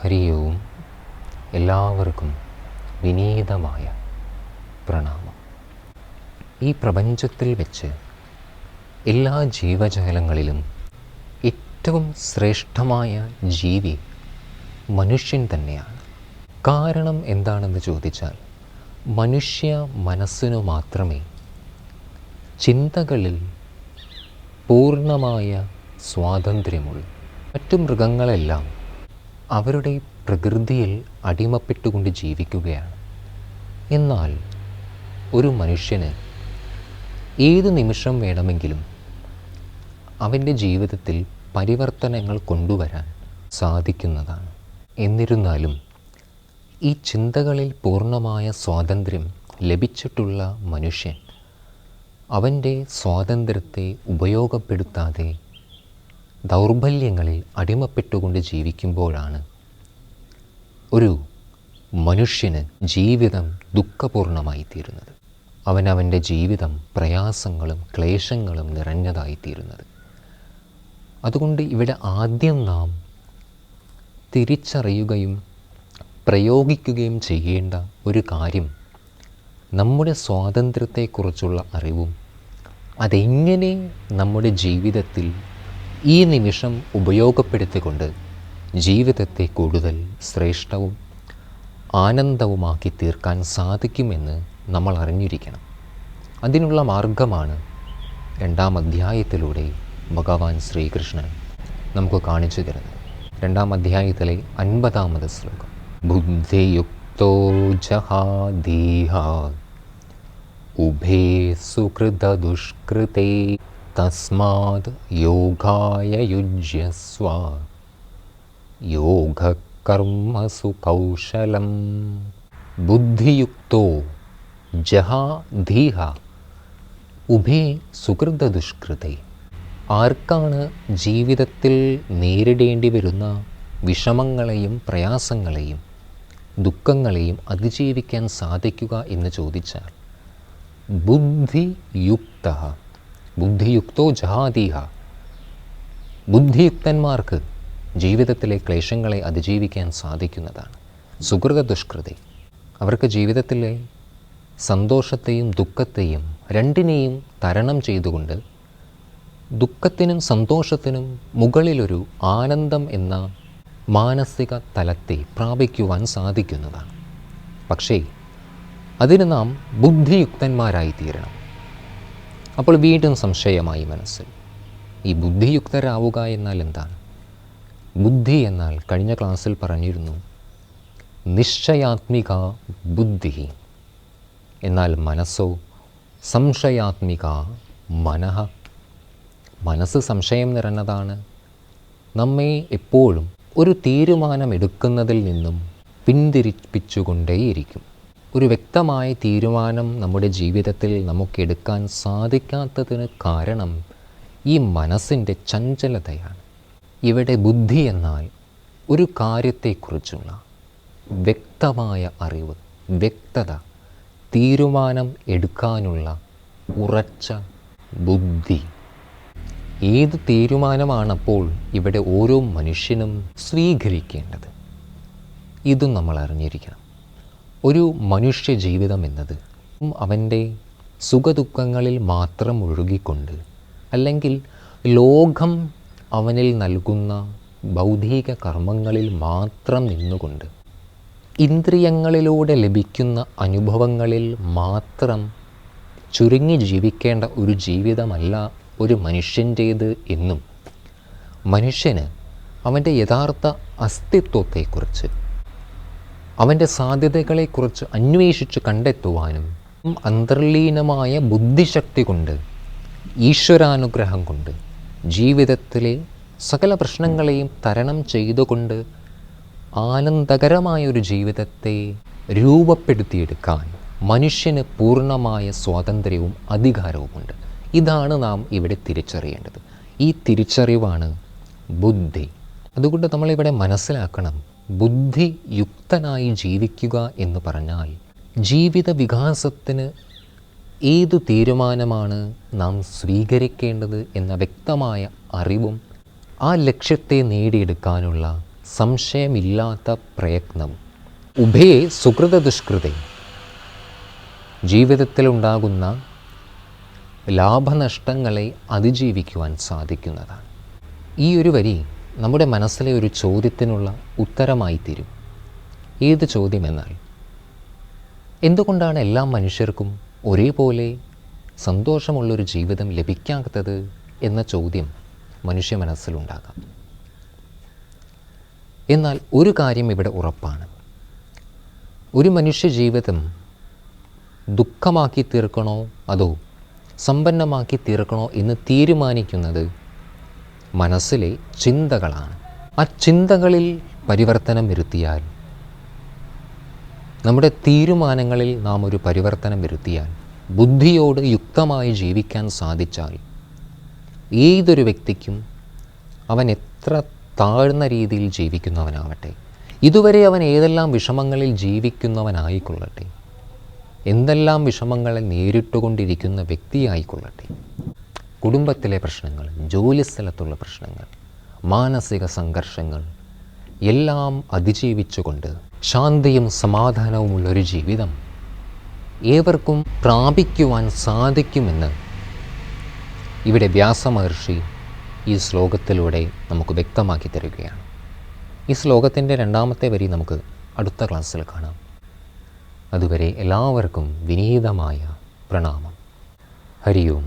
ഹരി ഓം. എല്ലാവർക്കും വിനീതമായ പ്രണാമം. ഈ പ്രപഞ്ചത്തിൽ വെച്ച് എല്ലാ ജീവജാലങ്ങളിലും ഏറ്റവും ശ്രേഷ്ഠമായ ജീവി മനുഷ്യൻ തന്നെയാണ്. കാരണം എന്താണെന്ന് ചോദിച്ചാൽ, മനുഷ്യ മനസ്സിനു മാത്രമേ ചിന്തകളിൽ പൂർണ്ണമായ സ്വാതന്ത്ര്യമുള്ളൂ. മറ്റു മൃഗങ്ങളെല്ലാം അവരുടെ പ്രകൃതിയിൽ അടിമപ്പെട്ടുകൊണ്ട് ജീവിക്കുകയാണ്. എന്നാൽ ഒരു മനുഷ്യന് ഏതു നിമിഷം വേണമെങ്കിലും അവൻ്റെ ജീവിതത്തിൽ പരിവർത്തനങ്ങൾ കൊണ്ടുവരാൻ സാധിക്കുന്നതാണ്. എന്നിരുന്നാലും ഈ ചിന്തകളിൽ പൂർണ്ണമായ സ്വാതന്ത്ര്യം ലഭിച്ചിട്ടുള്ള മനുഷ്യൻ അവൻ്റെ സ്വാതന്ത്ര്യത്തെ ഉപയോഗപ്പെടുത്താതെ ദൗർബല്യങ്ങളിൽ അടിമപ്പെട്ടുകൊണ്ട് ജീവിക്കുമ്പോഴാണ് ഒരു മനുഷ്യന് ജീവിതം ദുഃഖപൂർണമായിത്തീരുന്നത്. അവനവൻ്റെ ജീവിതം പ്രയാസങ്ങളും ക്ലേശങ്ങളും നിറഞ്ഞതായിത്തീരുന്നത്. അതുകൊണ്ട് ഇവിടെ ആദ്യം നാം തിരിച്ചറിയുകയും പ്രയോഗിക്കുകയും ചെയ്യേണ്ട ഒരു കാര്യം നമ്മുടെ സ്വാതന്ത്ര്യത്തെക്കുറിച്ചുള്ള അറിവും അതെങ്ങനെ നമ്മുടെ ജീവിതത്തിൽ ഈ നിമിഷം ഉപയോഗപ്പെടുത്തിക്കൊണ്ട് ജീവിതത്തെ കൂടുതൽ ശ്രേഷ്ഠവും ആനന്ദവുമാക്കി തീർക്കാൻ സാധിക്കുമെന്ന് നമ്മൾ അറിഞ്ഞിരിക്കണം. അതിനുള്ള മാർഗമാണ് 2-ാം അധ്യായത്തിലൂടെ ഭഗവാൻ ശ്രീകൃഷ്ണൻ നമുക്ക് കാണിച്ചു തരുന്നത്. 2-ാം അധ്യായത്തിലെ 50-ാമത് ശ്ലോകം. ബുദ്ധിയുക്തോ ജഹാദീഹ ഉഭേ സുകൃത ദുഷ്കൃതേ തസ്മാത് യോഗായ യുജ്യസ്വ യോഗകർമ്മസു കൗശലം. ബുദ്ധിയുക്തോ ജഹാധീഹ ഉഭേ സുകൃത ദുഷ്കൃതേ. ആർക്കാണ് ജീവിതത്തിൽ നേരിടേണ്ടി വരുന്ന വിഷമങ്ങളെയും പ്രയാസങ്ങളെയും ദുഃഖങ്ങളെയും അതിജീവിക്കാൻ സാധിക്കുക എന്ന് ചോദിച്ചാൽ, ബുദ്ധിയുക്തോ ജഹാദീഹ. ബുദ്ധിയുക്തന്മാർക്ക് ജീവിതത്തിലെ ക്ലേശങ്ങളെ അതിജീവിക്കാൻ സാധിക്കുന്നതാണ്. സുകൃത ദുഷ്കൃതി, അവർക്ക് ജീവിതത്തിലെ സന്തോഷത്തെയും ദുഃഖത്തെയും രണ്ടിനെയും തരണം ചെയ്തുകൊണ്ട് ദുഃഖത്തിനും സന്തോഷത്തിനും മുകളിലൊരു ആനന്ദം എന്ന മാനസിക തലത്തെ പ്രാപിക്കുവാൻ സാധിക്കുന്നതാണ്. പക്ഷേ അതിന് നാം ബുദ്ധിയുക്തന്മാരായിത്തീരണം. അപ്പോൾ വീണ്ടും സംശയമായി മനസ്സിൽ, ഈ ബുദ്ധിയുക്തരാവുക എന്നാൽ എന്താണ്? ബുദ്ധി എന്നാൽ കഴിഞ്ഞ ക്ലാസ്സിൽ പറഞ്ഞിരുന്നു നിശ്ചയാത്മിക ബുദ്ധി. എന്നാൽ മനസ്സോ സംശയാത്മിക മനഃ. മനസ്സ് സംശയം നിറഞ്ഞതാണ്. നമ്മെ എപ്പോഴും ഒരു തീരുമാനമെടുക്കുന്നതിൽ നിന്നും പിന്തിരിപ്പിച്ചുകൊണ്ടേയിരിക്കും. ഒരു വ്യക്തമായ തീരുമാനം നമ്മുടെ ജീവിതത്തിൽ നമുക്കെടുക്കാൻ സാധിക്കാത്തതിന് കാരണം ഈ മനസ്സിൻ്റെ ചഞ്ചലതയാണ്. ഇവിടെ ബുദ്ധി എന്നാൽ ഒരു കാര്യത്തെക്കുറിച്ചുള്ള വ്യക്തമായ അറിവ്, വ്യക്തത, തീരുമാനം എടുക്കാനുള്ള ഉറച്ച ബുദ്ധി. ഏത് തീരുമാനമാണപ്പോൾ ഇവിടെ ഓരോ മനുഷ്യനും സ്വീകരിക്കേണ്ടത്? ഇതും നമ്മൾ അറിഞ്ഞിരിക്കണം. ഒരു മനുഷ്യ ജീവിതം എന്നത് അവൻ്റെ സുഖദുഃഖങ്ങളിൽ മാത്രം ഒഴുകിക്കൊണ്ട്, അല്ലെങ്കിൽ ലോകം അവനിൽ നൽകുന്ന ബൗദ്ധിക കർമ്മങ്ങളിൽ മാത്രം നിന്നുകൊണ്ട്, ഇന്ദ്രിയങ്ങളിലൂടെ ലഭിക്കുന്ന അനുഭവങ്ങളിൽ മാത്രം ചുരുങ്ങി ജീവിക്കേണ്ട ഒരു ജീവിതമല്ല ഒരു മനുഷ്യൻ്റേത് എന്നും, മനുഷ്യന് അവൻ്റെ യഥാർത്ഥ അസ്തിത്വത്തെക്കുറിച്ച്, അവൻ്റെ സാധ്യതകളെക്കുറിച്ച് അന്വേഷിച്ച് കണ്ടെത്തുവാനും അന്തർലീനമായ ബുദ്ധിശക്തി കൊണ്ട്, ഈശ്വരാനുഗ്രഹം കൊണ്ട് ജീവിതത്തിലെ സകല പ്രശ്നങ്ങളെയും തരണം ചെയ്തുകൊണ്ട് ആനന്ദകരമായൊരു ജീവിതത്തെ രൂപപ്പെടുത്തിയെടുക്കാൻ മനുഷ്യന് പൂർണ്ണമായ സ്വാതന്ത്ര്യവും അധികാരവുമുണ്ട്. ഇതാണ് നാം ഇവിടെ തിരിച്ചറിയേണ്ടത്. ഈ തിരിച്ചറിവാണ് ബുദ്ധി. അതുകൊണ്ട് നമ്മളിവിടെ മനസ്സിലാക്കണം, ബുദ്ധിയുക്തനായി ജീവിക്കുക എന്ന് പറഞ്ഞാൽ ജീവിത വികാസത്തിന് ഏതു തീരുമാനമാണ് നാം സ്വീകരിക്കേണ്ടത് എന്ന വ്യക്തമായ അറിവും ആ ലക്ഷ്യത്തെ നേടിയെടുക്കാനുള്ള സംശയമില്ലാത്ത പ്രയത്നവും ഉഭേ സുകൃത ദുഷ്കൃതേ ജീവിതത്തിലുണ്ടാകുന്ന ലാഭനഷ്ടങ്ങളെ അതിജീവിക്കുവാൻ സാധിക്കുന്നതാണ്. ഈ ഒരു വരി നമ്മുടെ മനസ്സിലെ ഒരു ചോദ്യത്തിനുള്ള ഉത്തരമായി തീരും. ഏത് ചോദ്യമെന്നാൽ, എന്തുകൊണ്ടാണ് എല്ലാ മനുഷ്യർക്കും ഒരേപോലെ സന്തോഷമുള്ളൊരു ജീവിതം ലഭിക്കാത്തത് എന്ന ചോദ്യം മനുഷ്യ മനസ്സിലുണ്ടാകാം. എന്നാൽ ഒരു കാര്യം ഇവിടെ ഉറപ്പാണ്. ഒരു മനുഷ്യ ജീവിതം ദുഃഖമാക്കി തീർക്കണോ അതോ സമ്പന്നമാക്കി തീർക്കണോ എന്ന് തീരുമാനിക്കുന്നത് മനസ്സിലെ ചിന്തകളാണ്. ആ ചിന്തകളിൽ പരിവർത്തനം വരുത്തിയാൽ, നമ്മുടെ തീരുമാനങ്ങളിൽ നാം ഒരു പരിവർത്തനം വരുത്തിയാൽ, ബുദ്ധിയോട് യുക്തമായി ജീവിക്കാൻ സാധിച്ചാൽ, ഏതൊരു വ്യക്തിക്കും അവൻ എത്ര താഴ്ന്ന രീതിയിൽ ജീവിക്കുന്നവനാവട്ടെ, ഇതുവരെ അവൻ ഏതെല്ലാം വിഷമങ്ങളിൽ ജീവിക്കുന്നവനായിക്കൊള്ളട്ടെ, എന്തെല്ലാം വിഷമങ്ങളെ നേരിട്ടുകൊണ്ടിരിക്കുന്ന വ്യക്തിയായിക്കൊള്ളട്ടെ, കുടുംബത്തിലെ പ്രശ്നങ്ങൾ, ജോലിസ്ഥലത്തുള്ള പ്രശ്നങ്ങൾ, മാനസിക സംഘർഷങ്ങൾ എല്ലാം അതിജീവിച്ചുകൊണ്ട് ശാന്തിയും സമാധാനവുമുള്ളൊരു ജീവിതം ഏവർക്കും പ്രാപിക്കുവാൻ സാധിക്കുമെന്ന് ഇവിടെ വ്യാസമഹർഷി ഈ ശ്ലോകത്തിലൂടെ നമുക്ക് വ്യക്തമാക്കി തരികയാണ്. ഈ ശ്ലോകത്തിൻ്റെ രണ്ടാമത്തെ വരി നമുക്ക് അടുത്ത ക്ലാസ്സിൽ കാണാം. അതുവരെ എല്ലാവർക്കും വിനീതമായ പ്രണാമം. ഹരി ഓം.